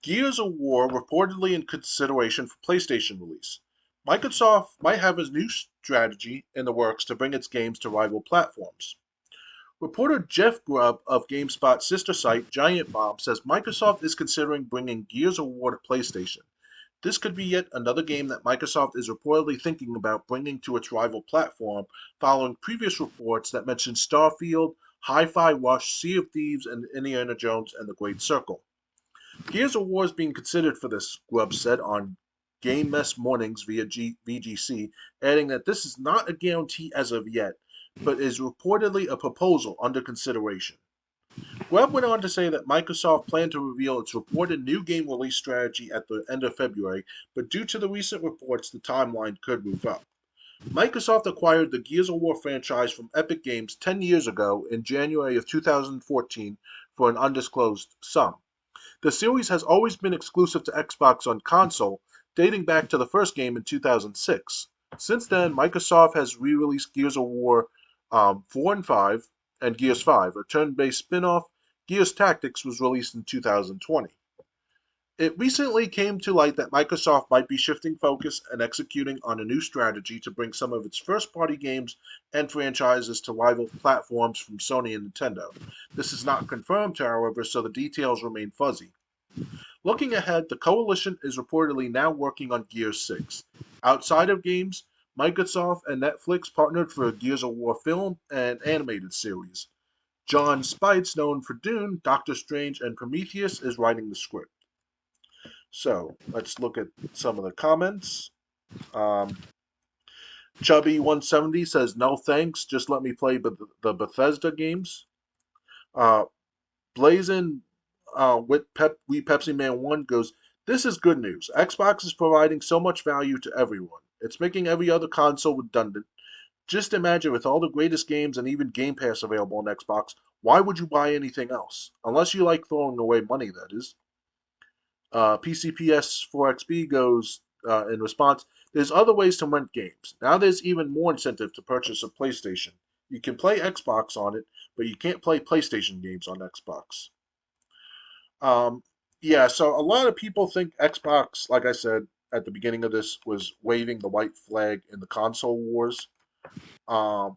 Gears of War reportedly in consideration for PlayStation release. Microsoft might have a new strategy in the works to bring its games to rival platforms. Reporter Jeff Grubb of GameSpot's sister site Giant Bomb says Microsoft is considering bringing Gears of War to PlayStation. This could be yet another game that Microsoft is reportedly thinking about bringing to its rival platform, following previous reports that mentioned Starfield, Hi-Fi Rush, Sea of Thieves, and Indiana Jones and the Great Circle. Gears of War is being considered for this, Grubb said on Game Mess Mornings via VGC, adding that this is not a guarantee as of yet, but is reportedly a proposal under consideration. Grubb went on to say that Microsoft planned to reveal its reported new game release strategy at the end of February, but due to the recent reports, the timeline could move up. Microsoft acquired the Gears of War franchise from Epic Games 10 years ago in January of 2014 for an undisclosed sum. The series has always been exclusive to Xbox on console, dating back to the first game in 2006. Since then, Microsoft has re-released Gears of War 4 and 5 and Gears 5, a turn-based spin-off. Gears Tactics was released in 2020. It recently came to light that Microsoft might be shifting focus and executing on a new strategy to bring some of its first-party games and franchises to rival platforms from Sony and Nintendo. This is not confirmed, however, so the details remain fuzzy. Looking ahead, the Coalition is reportedly now working on Gears 6. Outside of games, Microsoft and Netflix partnered for a Gears of War film and animated series. John Spites, known for Dune, Doctor Strange, and Prometheus, is writing the script. So let's look at some of the comments. Chubby170 says, no thanks, just let me play the Bethesda games. Blazin with Pepsi Man 1 goes, this is good news. Xbox is providing so much value to everyone. It's making every other console redundant. Just imagine with all the greatest games and even Game Pass available on Xbox, why would you buy anything else? Unless you like throwing away money, that is. PCPS4XB goes in response, there's other ways to rent games. Now there's even more incentive to purchase a PlayStation. You can play Xbox on it, but you can't play PlayStation games on Xbox. Yeah, so a lot of people think Xbox, like I said at the beginning of this, was waving the white flag in the console wars. Um,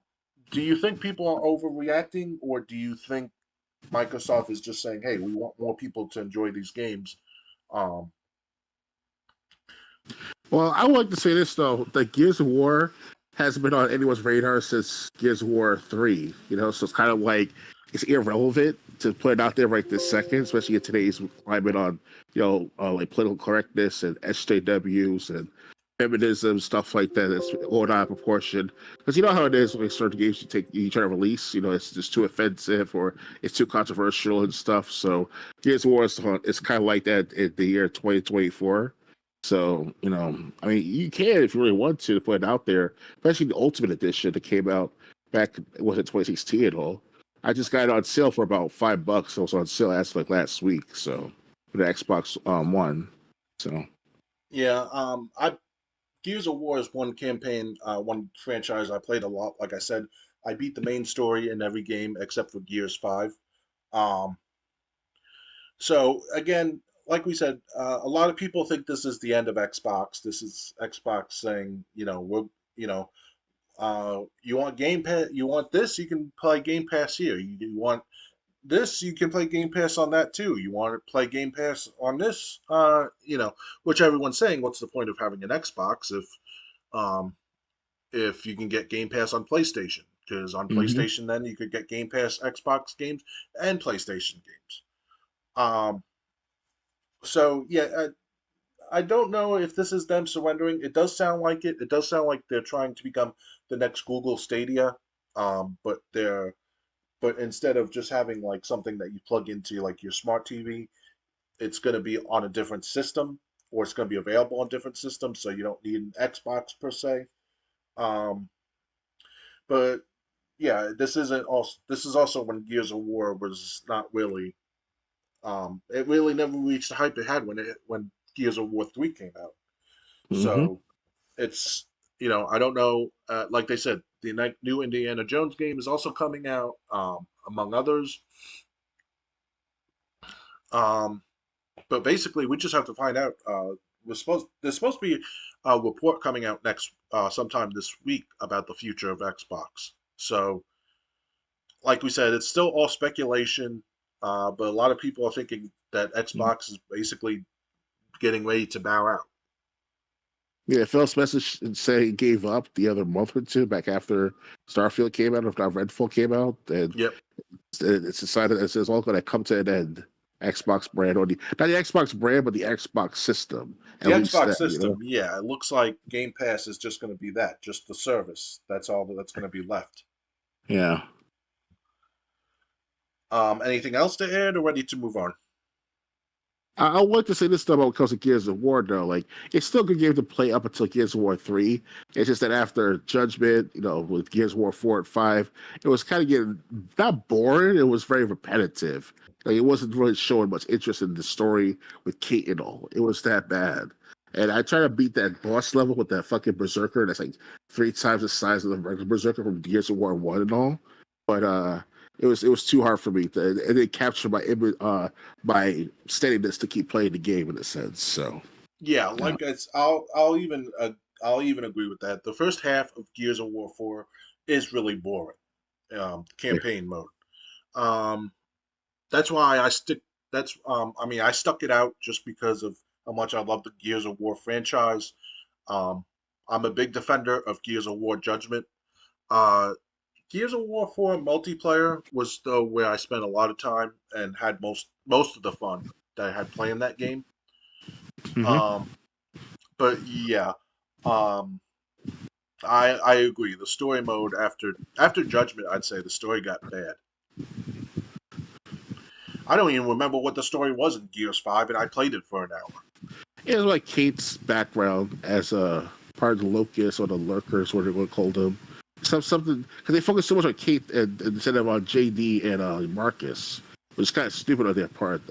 do you think people are overreacting, or do you think Microsoft is just saying, "Hey, we want more people to enjoy these games"? Um, Well, I would like to say this though: the Gears of War hasn't been on anyone's radar since Gears of War 3. So it's kind of like it's irrelevant to put it out there right this second, especially in today's climate on like political correctness and SJWs and feminism stuff like that. It's all out of proportion because you know how it is when certain games you try to release. It's just too offensive or it's too controversial and stuff. So Gears of War is kind of like that in the year 2024. So, I mean, you can if you really want to put it out there, especially the Ultimate Edition that came out back, was it 2016 at all? I just got it on sale for about $5. So it was on sale as like last week. So for the Xbox One. So yeah, I Gears of War is one campaign, one franchise I played a lot. Like I said, I beat the main story in every game except for Gears 5. Um, So again, like we said, a lot of people think this is the end of Xbox. This is Xbox saying, you know, you want Game Pass, you want this, you can play Game Pass here. You want this, you can play Game Pass on that too. You want to play Game Pass on this, which everyone's saying, what's the point of having an Xbox um, if you can get Game Pass on PlayStation? Because on hmm PlayStation, then you could get Game Pass Xbox games and PlayStation games. Um, so yeah, I don't know if this is them surrendering. It does sound like it. It does sound like they're trying to become the next Google Stadia. But instead of just having like something that you plug into like your smart TV, it's going to be on a different system, or it's going to be available on different systems, so you don't need an Xbox per se. Um, but yeah, this is also when Gears of War was not really. It really never reached the hype it had when Gears of War 3 came out. hmm So it's I don't know. Like they said, the new Indiana Jones game is also coming out, among others. Um, But basically, we just have to find out. There's supposed to be a report coming out next sometime this week about the future of Xbox. So, like we said, it's still all speculation. But a lot of people are thinking that Xbox is basically getting ready to bow out. Yeah, Phil Spencer said he gave up the other month or two back after Starfield came out, if not Redfall came out, and Yep. it's decided that it's all going to come to an end. Xbox brand, or not the Xbox brand, but the Xbox system. The At least Xbox that, you know. system, yeah, it looks like Game Pass is just going to be that, just the service. That's all that's going to be left. Yeah. Anything else to add, or ready to move on? I want to say this stuff about because of Gears of War, though. Like, it's still a good game to play up until Gears of War 3. It's just that after Judgment, you know, with Gears of War 4 and 5, it was kind of getting not boring, it was very repetitive. Like, it wasn't really showing much interest in the story with Kate and all. It was that bad. And I try to beat that boss level with that fucking Berserker that's like 3 times the size of the regular Berserker from Gears of War 1 and all. But it was too hard for me to, and it captured my steadiness to keep playing the game in a sense. So Yeah, yeah, like I'll even agree with that. The first half of Gears of War 4 is really boring. yeah. Campaign mode. Um, that's why I stick. That's I mean, I stuck it out just because of how much I love the Gears of War franchise. Um, I'm a big defender of Gears of War Judgment. Uh, Gears of War 4 multiplayer was though where I spent a lot of time and had most of the fun that I had playing that game. Hmm. Um, but yeah, um, I agree. The story mode after Judgment, I'd say the story got bad. I don't even remember what the story was in Gears 5, and I played it for an hour. It was like Kate's background as a part of the Locust or the Lurkers, what they would call them. Something because they focus so much on Kate instead of on JD and Marcus, which is kind of stupid on their part.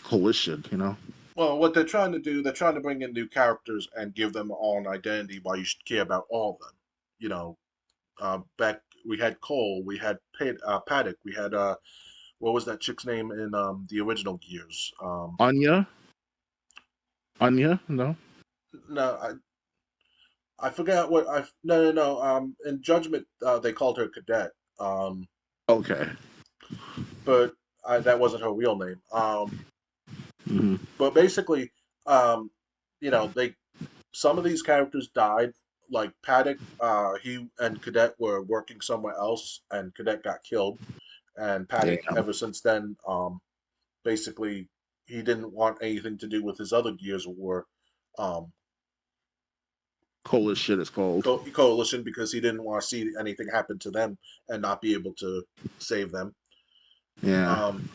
Coalition, you know. Well, what they're trying to do, they're trying to bring in new characters and give them all an identity. Why you should care about all of them. You know, back we had Cole, we had Paddock, we had what was that chick's name in the original Gears? Anya, Anya, no. No, I forgot what I no. In Judgment, they called her Cadet. Um, Okay. but that wasn't her real name. Hmm. But basically, um, they some of these characters died. Like Paddock, he and Cadet were working somewhere else, and Cadet got killed. And Paddock, Damn. ever since then, basically, he didn't want anything to do with his other Gears of War um, Coalition is called. coalition because he didn't want to see anything happen to them and not be able to save them. Yeah. Um,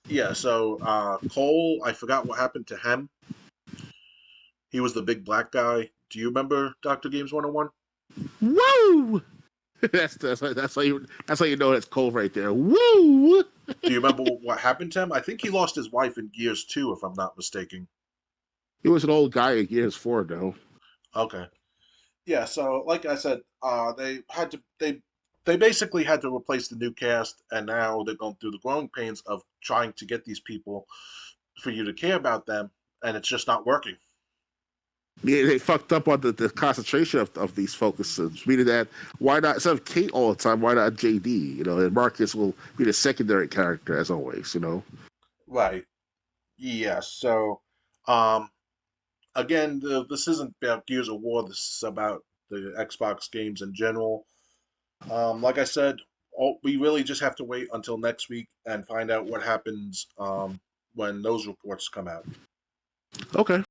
yeah, so Cole, I forgot what happened to him. He was the big black guy. Do you remember Doctor Games 101? Woo! That's how you know it's cold right there. Woo! Do you remember what happened to him? I think he lost his wife in Gears 2, if I'm not mistaken. He was an old guy in Gears 4, though. Okay. Yeah, so like I said, they basically had to replace the new cast, and now they're going through the growing pains of trying to get these people for you to care about them, and it's just not working. They fucked up on the concentration of these focuses, meaning that why not instead of Kate all the time, why not JD? You know, and Marcus will be the secondary character as always. You know. Right. Yeah. So, um, again, this isn't about Gears of War. This is about the Xbox games in general. Like I said, we really just have to wait until next week and find out what happens when those reports come out. Okay.